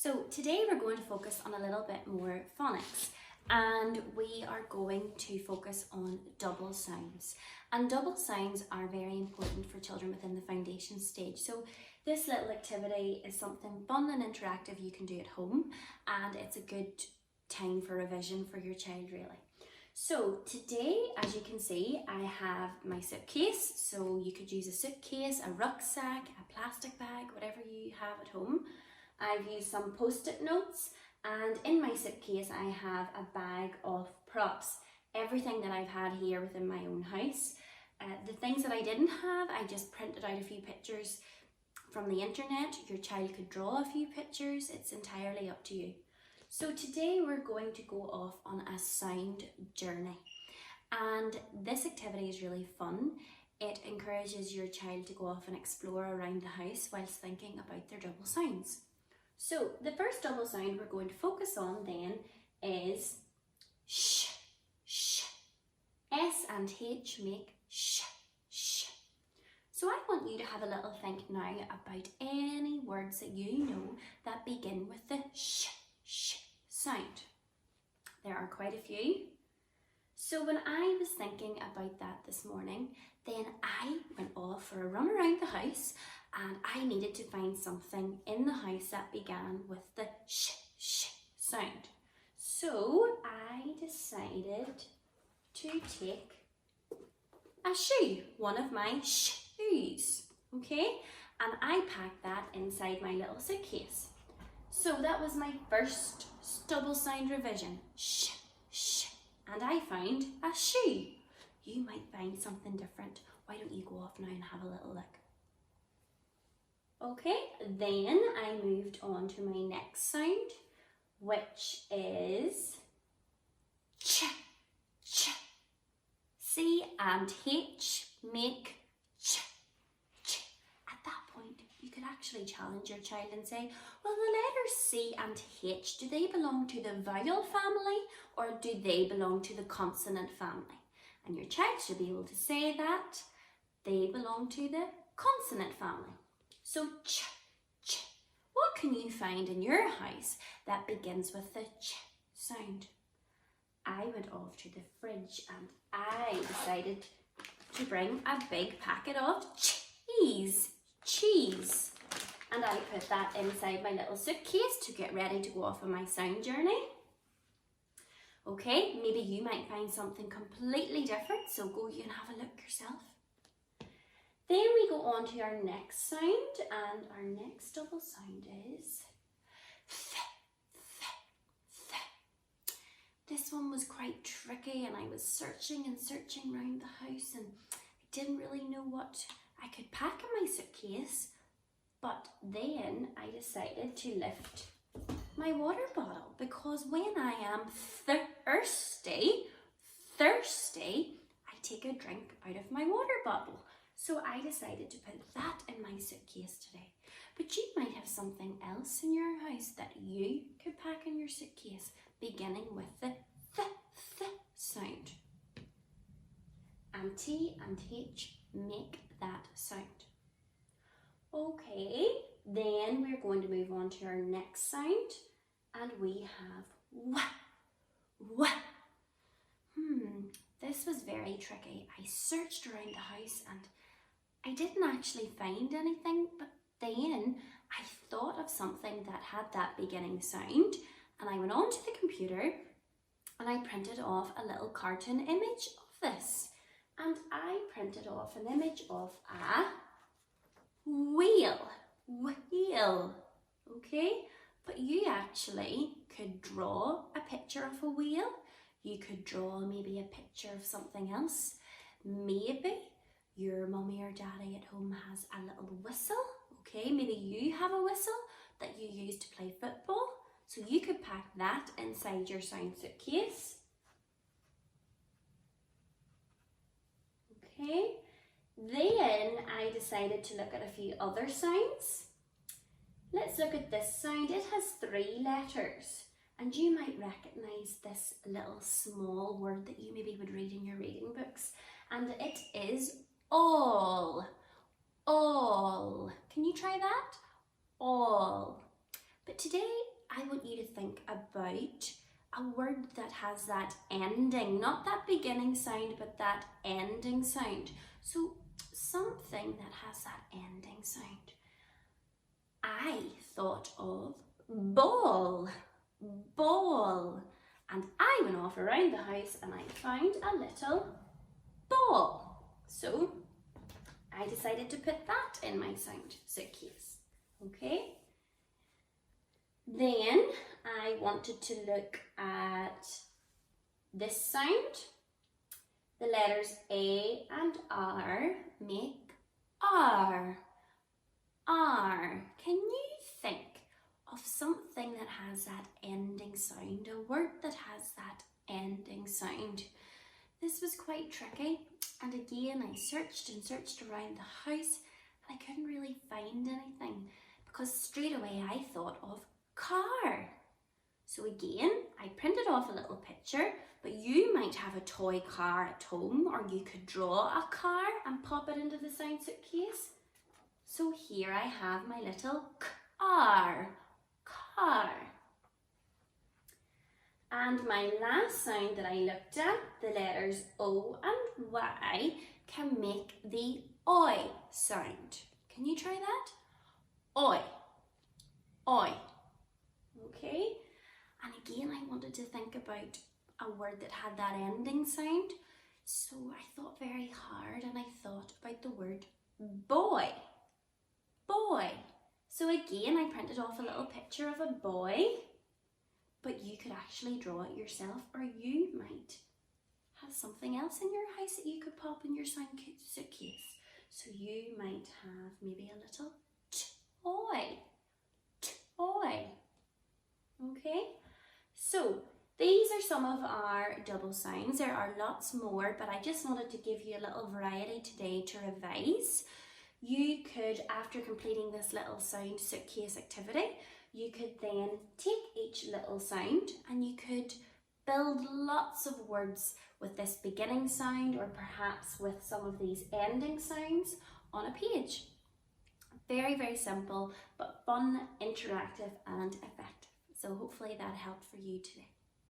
So today we're going to focus on a little bit more phonics, and we are going to focus on double sounds. And double sounds are very important for children within the foundation stage. So this little activity is something fun and interactive you can do at home, and it's a good time for revision for your child really. So today, as you can see, I have my suitcase. So you could use a suitcase, a rucksack, a plastic bag, whatever you have at home. I've used some post-it notes, and in my suitcase I have a bag of props. Everything that I've had here within my own house. The things that I didn't have, I just printed out a few pictures from the internet. Your child could draw a few pictures, it's entirely up to you. So today we're going to go off on a sound journey, and this activity is really fun. It encourages your child to go off and explore around the house whilst thinking about their double sounds. So the first double sound we're going to focus on then is sh, sh. S and H make sh, sh. So I want you to have a little think now about any words that you know that begin with the sh, sh sound. There are quite a few. So when I was thinking about that this morning, then I went off for a run around the house, and I needed to find something in the house that began with the sh, sh sound. So I decided to take a shoe, one of my shoes, okay? And I packed that inside my little suitcase. So that was my first double sound revision, sh, sh. And I found a shoe. You might find something different. Why don't you go off now and have a little look? Okay, then I moved on to my next sound, which is ch, ch. C and H make ch, ch. At that point, you could actually challenge your child and say, well, the letters C and H, do they belong to the vowel family or do they belong to the consonant family? And your child should be able to say that they belong to the consonant family. So ch, ch. What can you find in your house that begins with the ch sound? I went off to the fridge and I decided to bring a big packet of cheese. And I put that inside my little suitcase to get ready to go off on my sound journey. Okay, maybe you might find something completely different, so go you and have a look yourself. Then we go on to our next sound, and our next double sound is th, th, th. This one was quite tricky, and I was searching and searching around the house, and I didn't really know what I could pack in my suitcase. But then I decided to lift my water bottle, because when I am thirsty, I take a drink out of my water bottle. So I decided to put that in my suitcase today. But you might have something else in your house that you could pack in your suitcase, beginning with the th sound. And T and H make that sound. Okay, then we're going to move on to our next sound, and we have w, w. This was very tricky. I searched around the house and I didn't actually find anything, but then I thought of something that had that beginning sound, and I went onto the computer and I printed off a little cartoon image of this. And I printed off an image of a wheel, okay? But you actually could draw a picture of a wheel. You could draw maybe a picture of something else. Maybe your mummy or daddy at home has a little whistle, okay? Maybe you have a whistle that you use to play football. So you could pack that inside your sound suitcase. Okay, then I decided to look at a few other sounds. Let's look at this sound. It has 3 letters. And you might recognise this little small word that you maybe would read in your reading books. And it is all. All. Can you try that? All. But today I want you to think about a word that has that ending, not that beginning sound, but that ending sound. So something that has that ending sound. I thought of ball, ball. And I went off around the house and I found a little ball. So I decided to put that in my sound suitcase. Okay. Then I wanted to look at this sound. The letters A and R make R. R. Can you think of something that has that ending sound, a word that has that ending sound? This was quite tricky, and again I searched and searched around the house and I couldn't really find anything because straight away I thought of car. So again, I printed off a little picture, but you might have a toy car at home, or you could draw a car and pop it into the sound suitcase. So here I have my little car, car. And my last sound that I looked at, the letters O and Y, can make the oi sound. Can you try that? Oi, oi. Okay, and again I wanted to think about a word that had that ending sound, so I thought very hard and I thought about the word boy, boy. So again I printed off a little picture of a boy, but you could actually draw it yourself, or you might have something else in your house that you could pop in your sound suitcase. So you might have maybe a little toy, toy. Okay, so these are some of our double sounds. There are lots more, but I just wanted to give you a little variety today to revise. You could, after completing this little sound suitcase activity, you could then take each little sound and you could build lots of words with this beginning sound, or perhaps with some of these ending sounds on a page. Very, very simple, but fun, interactive and effective. So hopefully that helped for you today.